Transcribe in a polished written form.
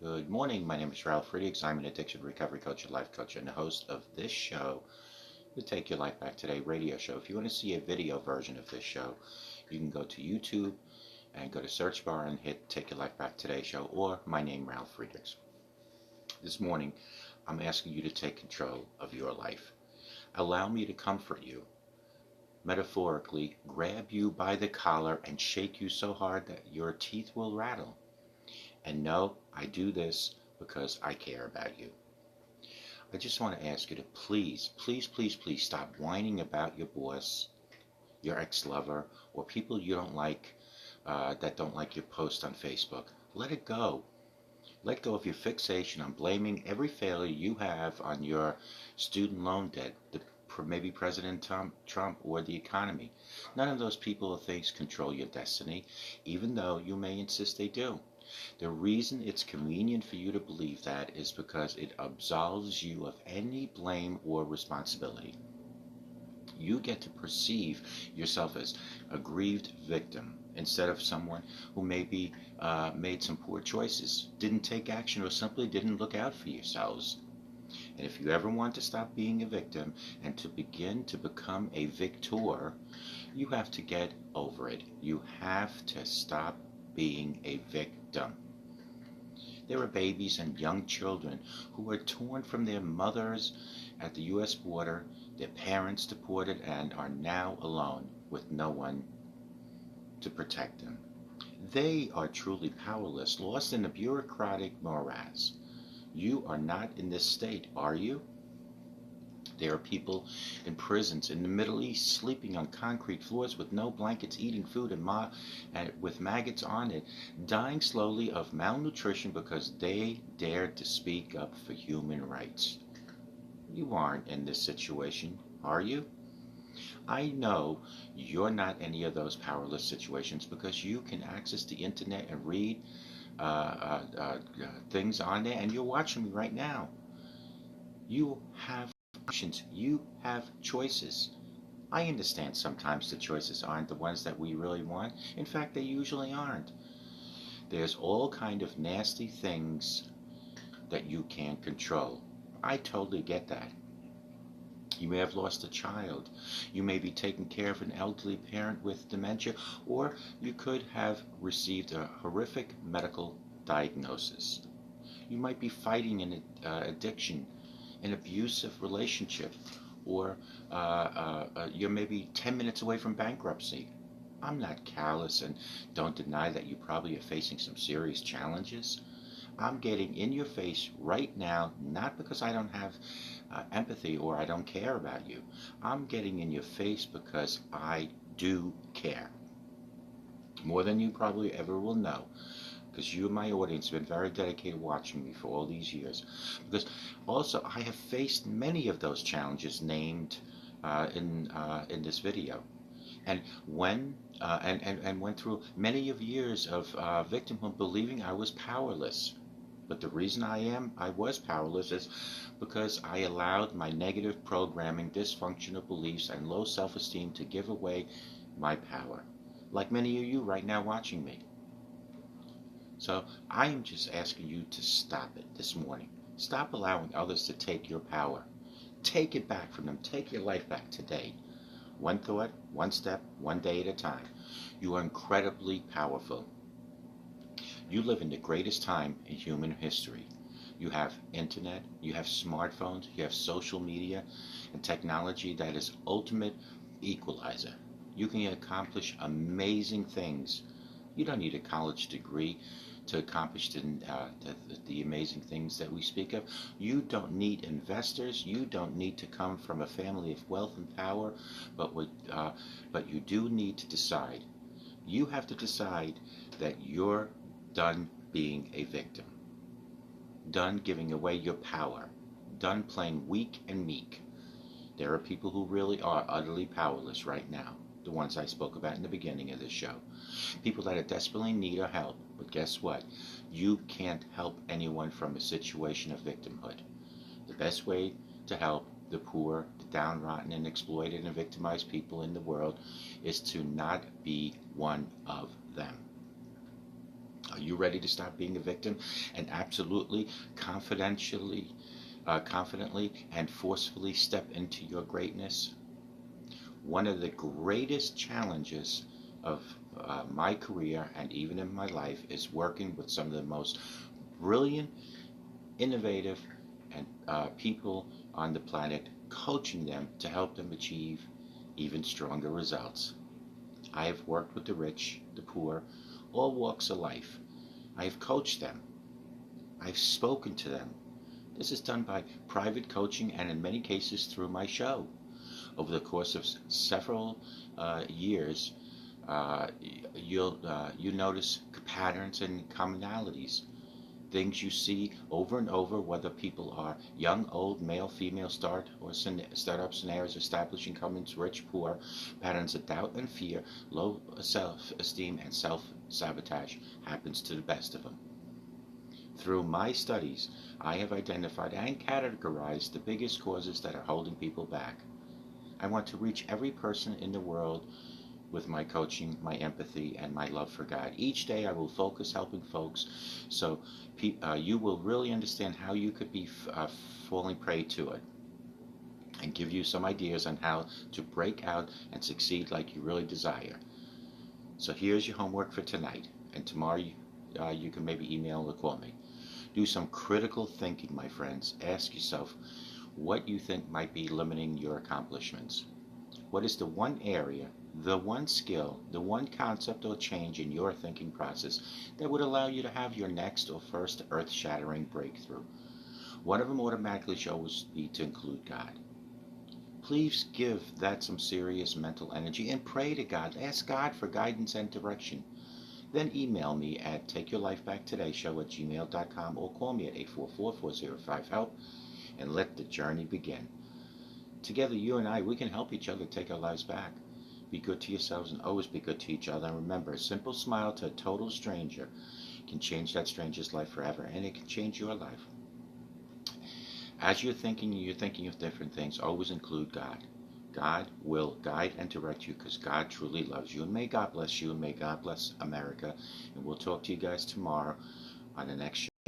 Good morning. My name is Ralf Friedrichs. I'm an addiction recovery coach and life coach and the host of this show, the Take Your Life Back Today radio show. If you want to see a video version of this show, you can go to YouTube and go to search bar and hit Take Your Life Back Today show or my name, Ralf Friedrichs. This morning, I'm asking you to take control of your life. Allow me to comfort you. Metaphorically, grab you by the collar and shake you so hard that your teeth will rattle. And no, I do this because I care about you. I just want to ask you to please stop whining about your boss, your ex-lover, or people you don't like that don't like your post on Facebook. Let it go. Let go of your fixation on blaming every failure you have on your student loan debt, maybe President Trump or the economy. None of those people or things control your destiny, even though you may insist they do. The reason it's convenient for you to believe that is because it absolves you of any blame or responsibility. You get to perceive yourself as a grieved victim instead of someone who maybe made some poor choices, didn't take action, or simply didn't look out for yourselves. And if you ever want to stop being a victim and to begin to become a victor, you have to get over it. You have to stop being a victim. There are babies and young children who are torn from their mothers at the U.S. border, their parents deported, and are now alone with no one to protect them. They are truly powerless, lost in a bureaucratic morass. You are not in this state, are you? There are people in prisons in the Middle East sleeping on concrete floors with no blankets, eating food and with maggots on it, dying slowly of malnutrition because they dared to speak up for human rights. You aren't in this situation, are you? I know you're not any of those powerless situations because you can access the internet and read things on there, and you're watching me right now. You have options. You have choices. I understand sometimes the choices aren't the ones that we really want. In fact, they usually aren't. There's all kind of nasty things that you can't control. I totally get that. You may have lost a child. You may be taking care of an elderly parent with dementia, or you could have received a horrific medical diagnosis. You might be fighting an addiction, an abusive relationship, or you're maybe 10 minutes away from bankruptcy. I'm not callous and don't deny that you probably are facing some serious challenges. I'm getting in your face right now, not because I don't have empathy or I don't care about you. I'm getting in your face because I do care. More than you probably ever will know. Because you, my audience, have been very dedicated watching me for all these years. Because also, I have faced many of those challenges named in this video, and went through many of years of victimhood, believing I was powerless. But the reason I was powerless is because I allowed my negative programming, dysfunctional beliefs, and low self-esteem to give away my power. Like many of you right now watching me. So I am just asking you to stop it this morning. Stop allowing others to take your power. Take it back from them. Take your life back today. One thought, one step, one day at a time. You are incredibly powerful. You live in the greatest time in human history. You have internet, you have smartphones, you have social media, and technology that is ultimate equalizer. You can accomplish amazing things. You don't need a college degree to accomplish the amazing things that we speak of. You don't need investors. You don't need to come from a family of wealth and power, but you do need to decide. You have to decide that you're done being a victim, done giving away your power, done playing weak and meek. There are people who really are utterly powerless right now. The ones I spoke about in the beginning of this show. People that are desperately in need of help. But guess what? You can't help anyone from a situation of victimhood. The best way to help the poor, the downtrodden, and exploited and victimized people in the world is to not be one of them. Are you ready to stop being a victim and absolutely confidently and forcefully step into your greatness? One of the greatest challenges of my career and even in my life is working with some of the most brilliant, innovative, and people on the planet, coaching them to help them achieve even stronger results. I have worked with the rich, the poor, all walks of life. I have coached them. I've spoken to them. This is done by private coaching and in many cases through my show. Over the course of several years, you notice patterns and commonalities, things you see over and over, whether people are young, old, male, female, startup scenarios, established incumbents, rich, poor, patterns of doubt and fear, low self-esteem, and self-sabotage happens to the best of them. Through my studies, I have identified and categorized the biggest causes that are holding people back. I want to reach every person in the world with my coaching, my empathy, and my love for God. Each day I will focus helping folks so you will really understand how you could be falling prey to it, and give you some ideas on how to break out and succeed like you really desire. So here's your homework for tonight, and tomorrow you can maybe email or call me. Do some critical thinking, my friends. Ask yourself what you think might be limiting your accomplishments. What is the one area, the one skill, the one concept or change in your thinking process that would allow you to have your next or first earth-shattering breakthrough? One of them automatically should always be to include God. Please give that some serious mental energy and pray to God. Ask God for guidance and direction. Then email me at takeyourlifebacktodayShow@gmail.com or call me at 844-405-HELP and let the journey begin. Together, you and I, we can help each other take our lives back. Be good to yourselves and always be good to each other. And remember, a simple smile to a total stranger can change that stranger's life forever, and it can change your life. As you're thinking of different things, always include God. God will guide and direct you because God truly loves you. And may God bless you, and may God bless America. And we'll talk to you guys tomorrow on the next show.